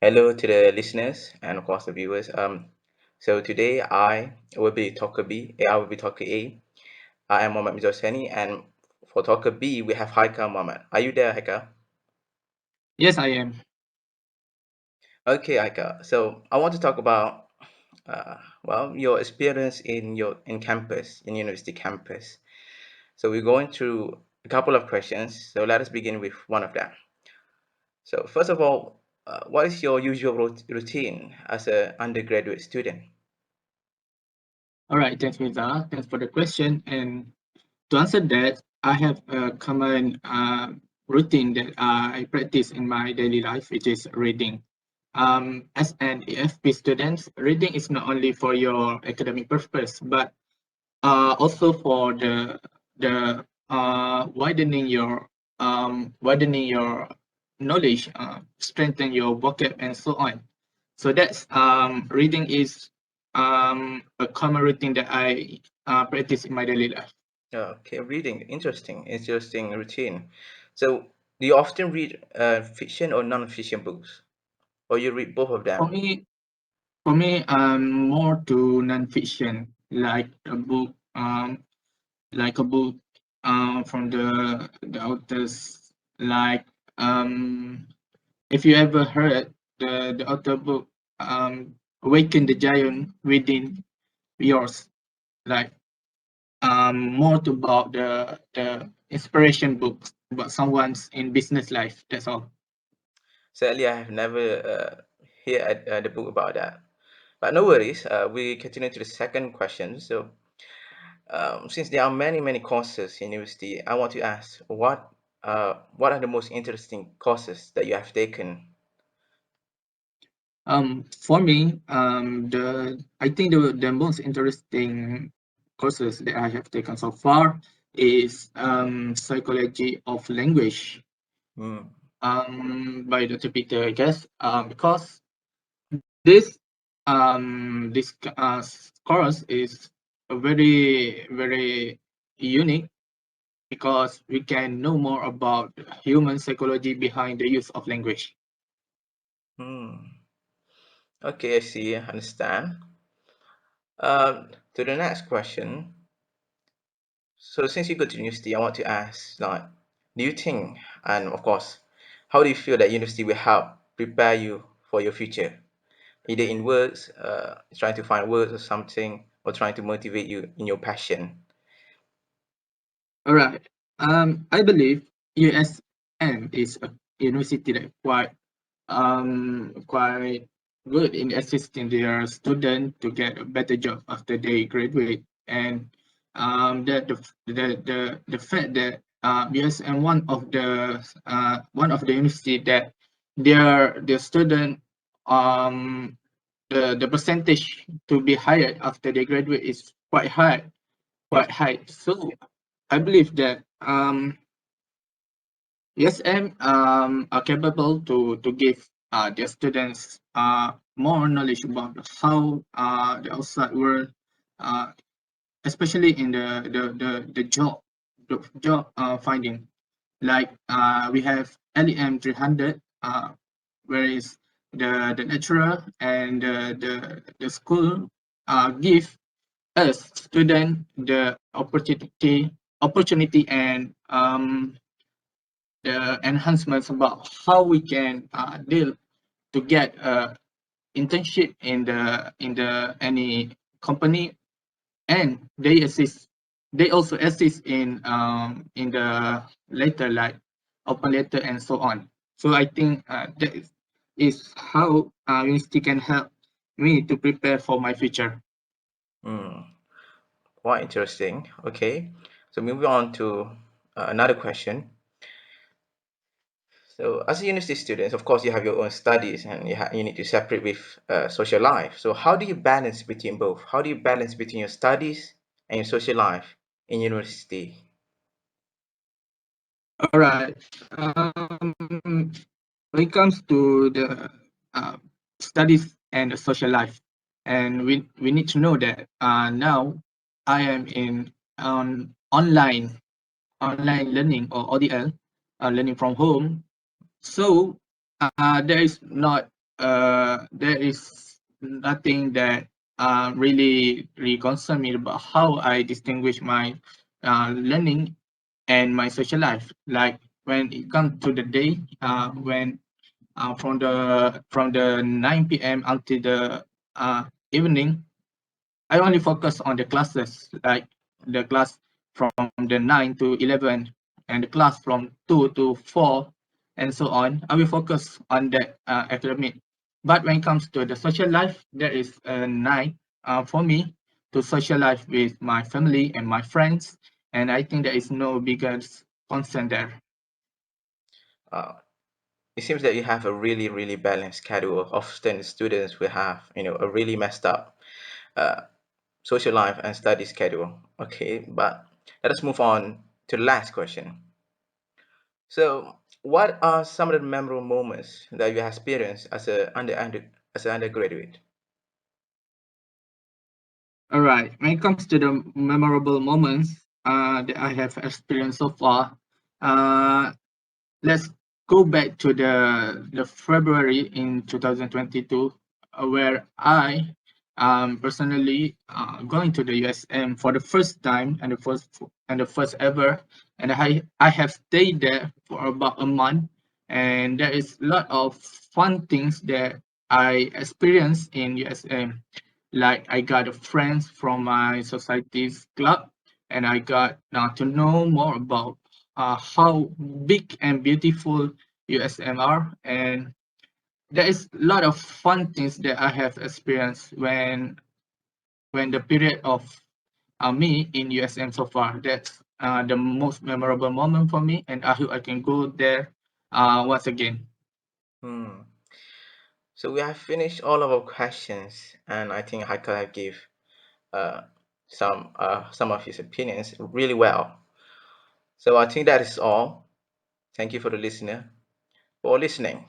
Hello to the listeners and of course the viewers. So today I will be talker B. I will be talker A. I am Mohammed Mizosani, and for talker B we have Haika Mohammed. Are you there, Haika? Yes, I am. Okay, Haika. So I want to talk about your experience in campus, in university campus. So we're going through a couple of questions. So let us begin with one of them. So first of all, what is your usual routine as an undergraduate student? All right, thanks, Miza. Thanks for the question. And to answer that, I have a common routine that I practice in my daily life, which is reading. As an EFP student, reading is not only for your academic purpose, but also for the widening your knowledge, strengthen your vocab, and so on. So that's reading is a common routine that I practice in my daily life. Okay, reading. Interesting routine. So, do you often read fiction or non-fiction books, or you read both of For them? me, more to non-fiction, like a book from the authors, like um, if you ever heard the author book, Awaken the Giant Within Yours, like more to about the inspiration books about someone's in business life. That's all. Sadly, I have never heard the book about that. But no worries. We continue to the second question. So, since there are many courses in university, I want to ask what are the most interesting courses that you have taken? For me, the I think the most interesting courses that I have taken so far is psychology of language Hmm. by Dr. Peter, I guess, because this course is a very unique because we can know more about human psychology behind the use of language. Hmm. Okay, I see. Understand. To the next question. So since you go to university, I want to ask, like, do you think, and of course, how do you feel that university will help prepare you for your future, either in words, trying to find words or something, or trying to motivate you in your passion? All right. I believe USM is a university that quite good in assisting their student to get a better job after they graduate, and the fact that USM one of the university that their student um the percentage to be hired after they graduate is quite high. So I believe that ESM are capable to give their students more knowledge about how the outside world, uh, especially in the job finding. Like we have LEM300, whereas the lecturer and the school give us student the opportunity and the enhancements about how we can deal to get a internship in the any company, and they also assist in the later, like open letter and so on. So I think is how university can help me to prepare for my future. Hmm, quite interesting. Okay, so moving on to another question. So, as a university student, of course, you have your own studies and you need to separate with social life. So, how do you balance between both? How do you balance between your studies and your social life in university? All right. When it comes to the uh, studies and the social life, and we need to know that now I am in online learning, or ODL, learning from home. So there is not there is nothing that really concern me about how I distinguish my learning and my social life. Like when it comes to the day, when from the 9 p.m. until the evening, I only focus on the classes, like the class from the 9 to 11 and the class from 2 to 4 and so on. I will focus on that academic. But when it comes to the social life, there is a night for me to socialize with my family and my friends. And I think there is no bigger concern there. Uh, it seems that you have a really, really balanced schedule. Often students will have, a really messed up uh, social life and study schedule. Okay, but let us move on to the last question. So, what are some of the memorable moments that you have experienced as as an undergraduate? All right. When it comes to the memorable moments that I have experienced so far, uh, let's go back to the February in 2022, where I personally going to the USM for the first time and the first ever, and I have stayed there for about a month, and there is a lot of fun things that I experienced in USM. Like I got friends from my society's club, and I got to know more about how big and beautiful USM are, and there is a lot of fun things that I have experienced when the period of me in USM so far. That's the most memorable moment for me, and I hope I can go there once again. Hmm. So we have finished all of our questions, and I think Haikal have give uh, some of his opinions really well. So I think that is all. Thank you for the listener for listening.